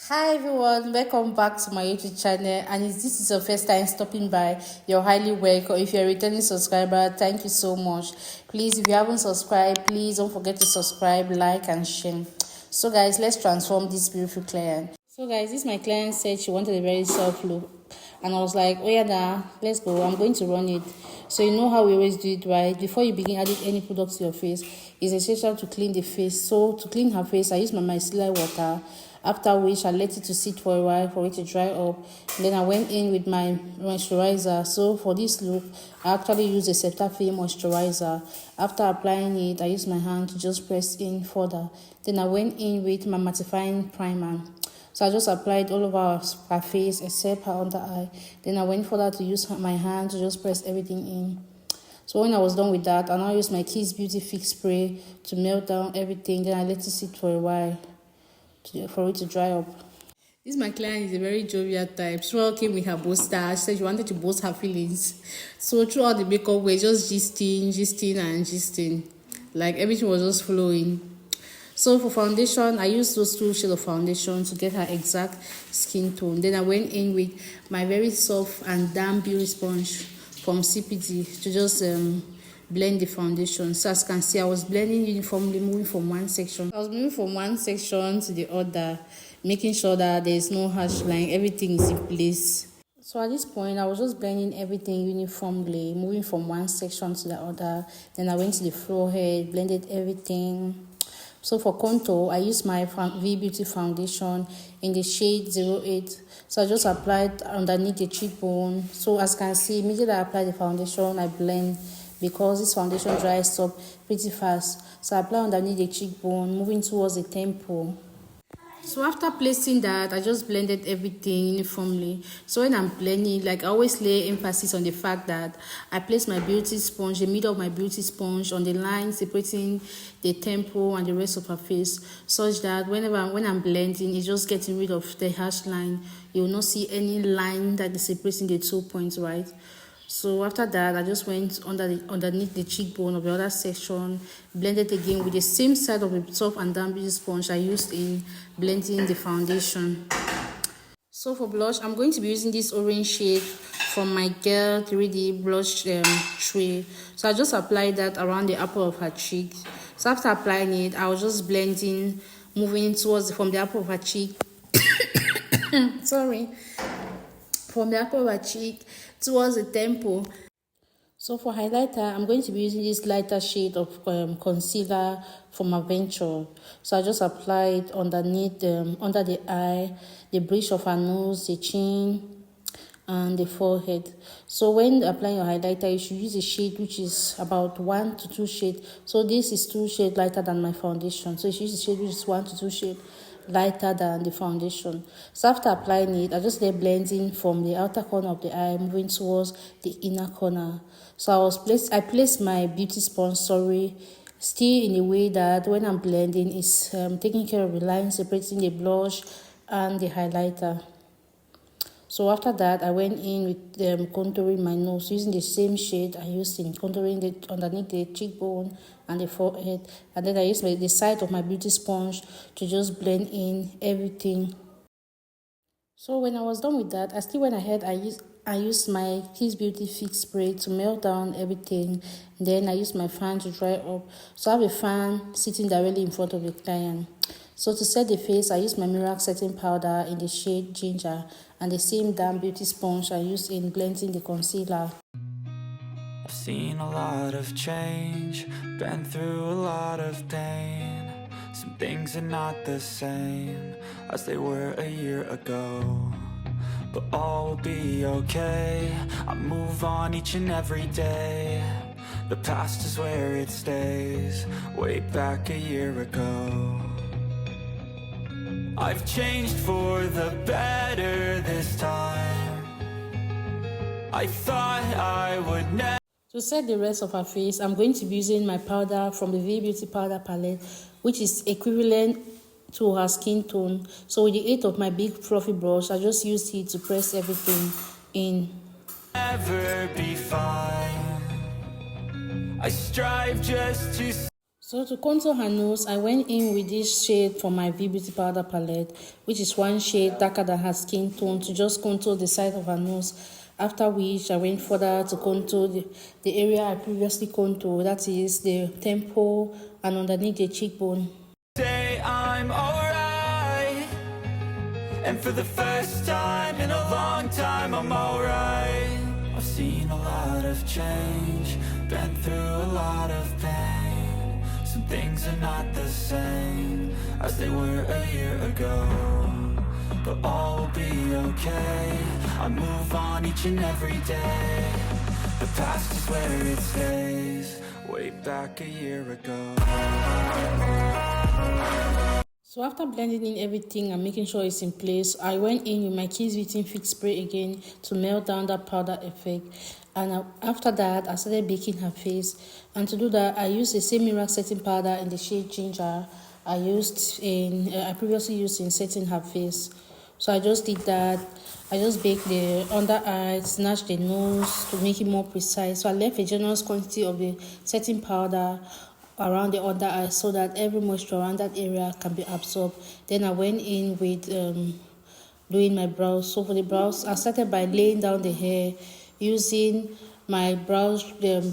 Hi everyone, welcome back to my YouTube channel. And if this is your first time stopping by, you're highly welcome. If you're a returning subscriber, thank you so much. Please, if you haven't subscribed, please don't forget to subscribe, like, and share. So guys, let's transform this beautiful client. So guys, this my client said she wanted a very soft look, and I was like, oh yeah, nah, let's go. I'm going to run it. So you know how we always do it, right? Before you begin adding any product to your face, it's essential to clean the face. So to clean her face, I use my micellar water. After which I let it to sit for a while for it to dry up. And then I went in with my moisturizer. So for this look, I actually used a Cetaphil moisturizer. After applying it, I used my hand to just press in further. Then I went in with my mattifying primer. So I just applied all over her face except her under eye. Then I went further to use my hand to just press everything in. So when I was done with that, I now used my Kiss Beauty Fix Spray to melt down everything. Then I let it sit for a while for it to dry up. This my client is a very jovial type. She all came with her boaster. She said she wanted to boast her feelings. So throughout the makeup, we're just gisting. Like everything was just flowing. So for foundation, I used those two shades of foundation to get her exact skin tone. Then I went in with my very soft and damp beauty sponge from CPD to just blend the foundation. So as you can see, I was blending uniformly, moving from one section. I was moving from one section to the other, making sure that there is no harsh line, everything is in place. So at this point, I was just blending everything uniformly, moving from one section to the other. Then I went to the forehead, blended everything. So for contour, I used my V Beauty foundation in the shade 08. So I just applied underneath the cheekbone. So as you can see, immediately I apply the foundation, I blend because this foundation dries up pretty fast. So I apply underneath the cheekbone, moving towards the temple. So after placing that, I just blended everything uniformly. So when I'm blending, like I always lay emphasis on the fact that I place my beauty sponge, the middle of my beauty sponge on the line separating the temple and the rest of her face, such that when I'm blending, it's just getting rid of the harsh line. You will not see any line that is separating the 2 points, right? So after that, I just went underneath the cheekbone of the other section, blended again with the same side of the soft and damp beauty sponge I used in blending the foundation. So for blush, I'm going to be using this orange shade from my Girl 3D blush tray. So I just applied that around the apple of her cheek. So after applying it, I was just blending, moving towards from the apple of her cheek. From the apple of her cheek towards the temple. So for highlighter, I'm going to be using this lighter shade of concealer from Adventure. So I just applied underneath, under the eye, the bridge of her nose, the chin, and the forehead. So when applying your highlighter, you should use a shade which is about 1 to 2 shades. So this is 2 shades lighter than my foundation. So you should use a shade which is 1 to 2 shades lighter than the foundation. So after applying it, I just let blending from the outer corner of the eye, moving towards the inner corner. So I placed my beauty sponge, still in a way that when I'm blending, it's taking care of the line separating the blush and the highlighter. So after that, I went in with contouring my nose using the same shade I used in contouring underneath the cheekbone and the forehead. And then I used the side of my beauty sponge to just blend in everything. So when I was done with that, I still went ahead. I used my Kiss Beauty Fix Spray to melt down everything. Then I used my fan to dry up. So I have a fan sitting directly in front of the client. So to set the face, I used my Miracle Setting Powder in the shade Ginger and the same damp beauty sponge I used in blending the concealer. I've seen a lot of change, been through a lot of pain. Some things are not the same as they were a year ago, but all will be okay. I move on each and every day. The past is where it stays, way back a year ago. I've changed for the better this time. I thought I would never. To set the rest of her face, I'm going to be using my powder from the V Beauty Powder Palette, which is equivalent to her skin tone. So with the aid of my big fluffy brush, I just used it to press everything in. Never be fine. I strive just to. So to contour her nose, I went in with this shade from my V Beauty Powder palette, which is one shade darker than her skin tone, to just contour the side of her nose. After which, I went further to contour the area I previously contoured, that is the temple and underneath the cheekbone. Say I'm alright, and for the first time in a long time I'm alright. I've seen a lot of change, been through a lot of pain. Some things are not the same as they were a year ago, but all will be okay. I move on each and every day. The past is where it stays, way back a year ago. So after blending in everything and making sure it's in place, I went in with my Kiss Beauty Fix Spray again to melt down that powder effect. And after that, I started baking her face. And to do that, I used the same Miracle setting powder in the shade Ginger I previously used in setting her face. So I just did that. I just baked the under eye, snatched the nose to make it more precise. So I left a generous quantity of the setting powder around the under eye so that every moisture around that area can be absorbed. Then I went in with doing my brows. So for the brows, I started by laying down the hair using my brows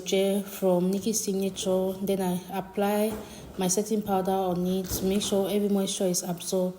gel from Nikki's Signature. Then I apply my setting powder on it to make sure every moisture is absorbed.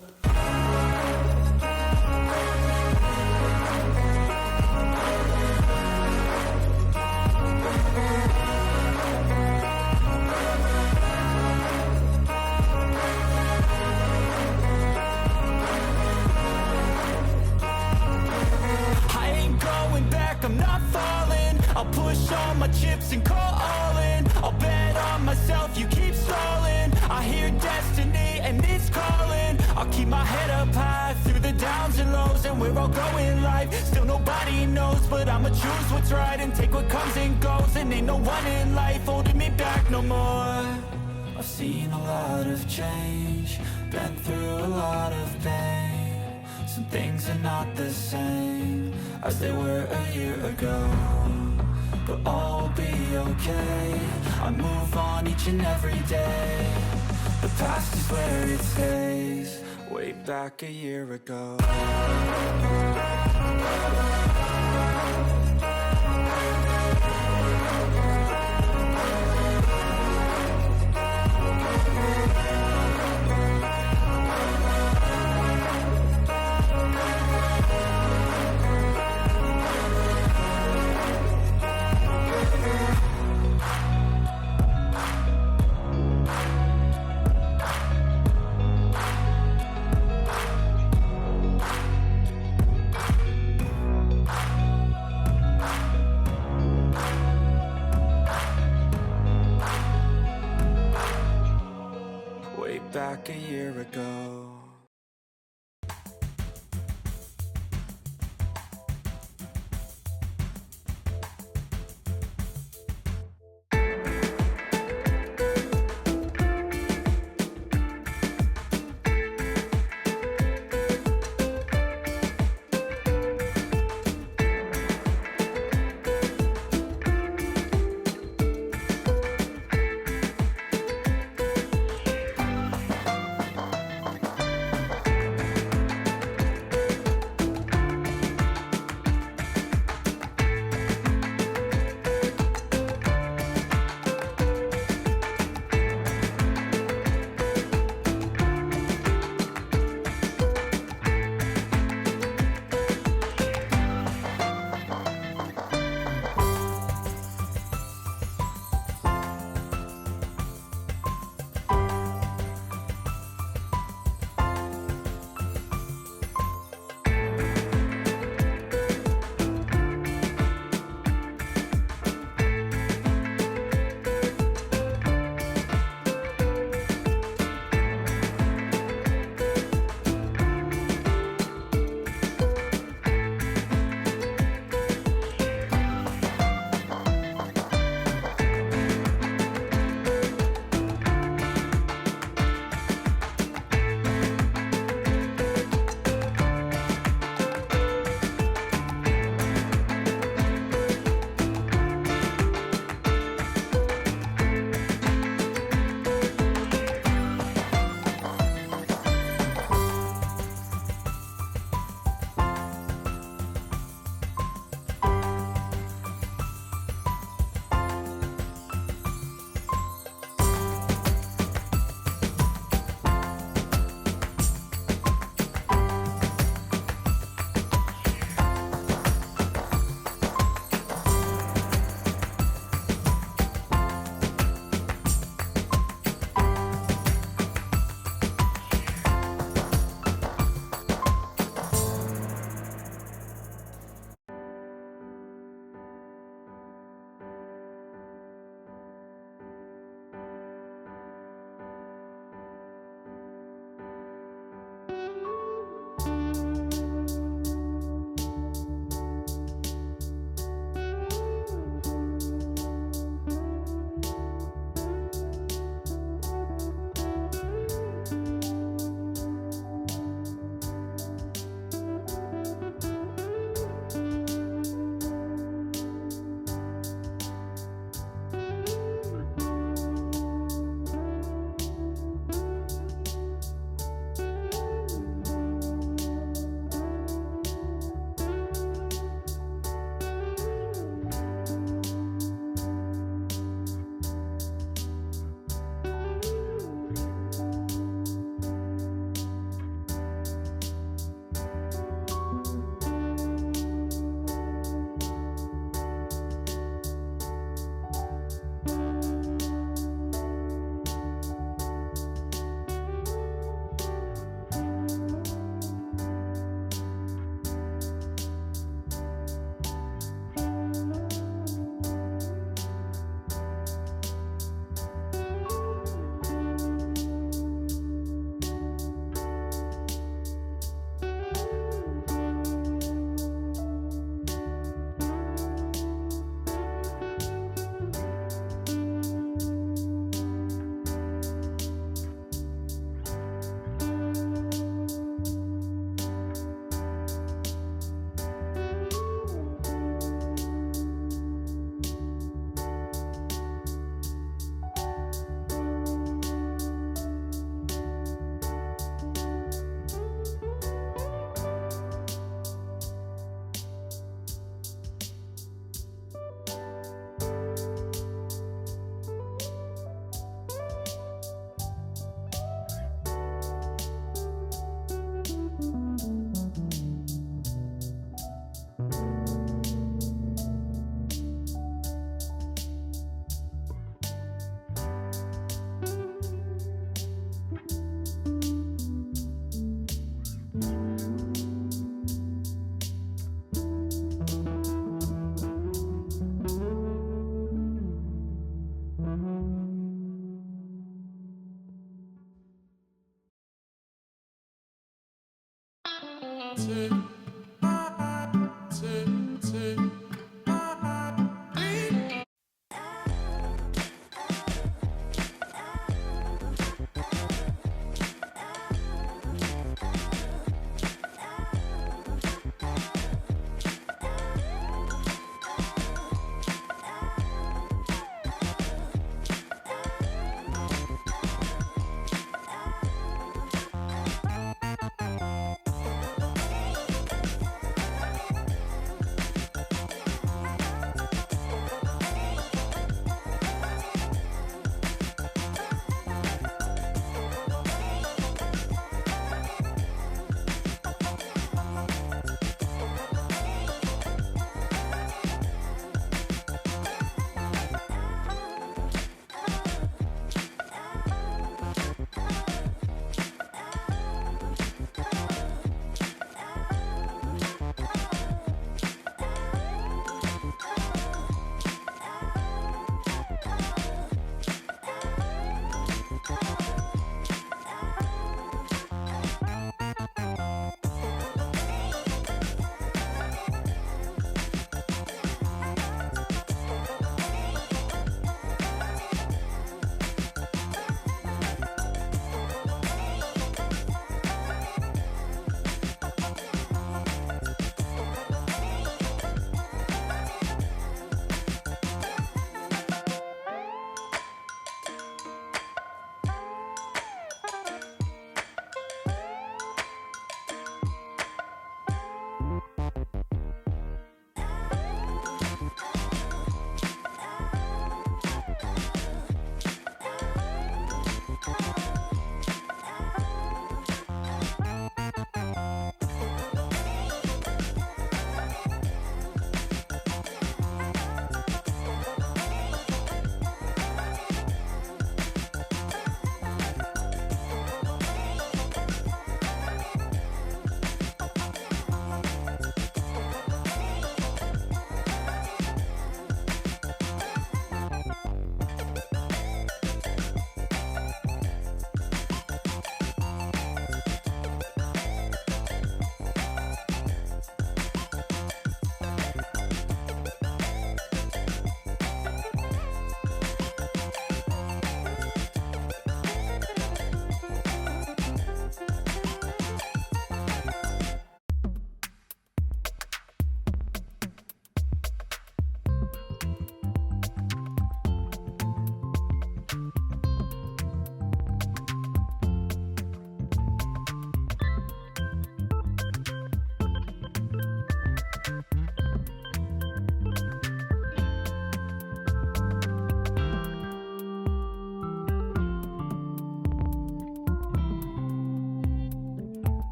Chips and call all in. I'll bet on myself, you keep stalling. I hear destiny and it's calling. I'll keep my head up high through the downs and lows, and we're all going live. Still nobody knows, but I'ma choose what's right and take what comes and goes. And ain't no one in life holding me back no more. I've seen a lot of change, been through a lot of pain. Some things are not the same as they were a year ago, but all will be okay. I move on each and every day. The past is where it stays, way back a year ago. Back a year ago.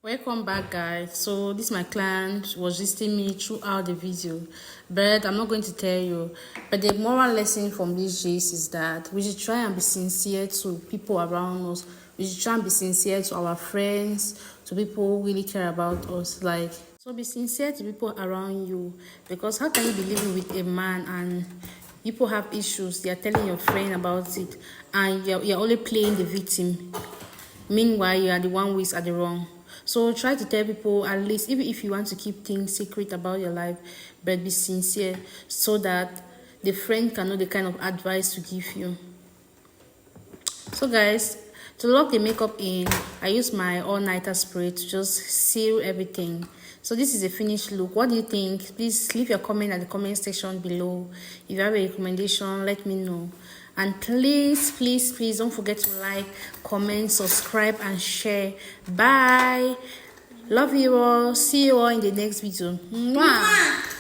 Welcome back, guys. So this my client was visiting me throughout the video, but I'm not going to tell you. But the moral lesson from this gist is that we should try and be sincere to people around us. We should try and be sincere to our friends, to people who really care about us. So be sincere to people around you, because how can you be living with a man and people have issues, they are telling your friend about it, and you're only playing the victim. Meanwhile, you are the one who is at the wrong. So try to tell people, at least, even if you want to keep things secret about your life, but be sincere so that the friend can know the kind of advice to give you. So guys, to lock the makeup in, I use my all-nighter spray to just seal everything. So this is a finished look. What do you think? Please leave your comment at the comment section below. If you have a recommendation, let me know. And please don't forget to like, comment, subscribe, and share. Bye. Love you all. See you all in the next video. Mwah.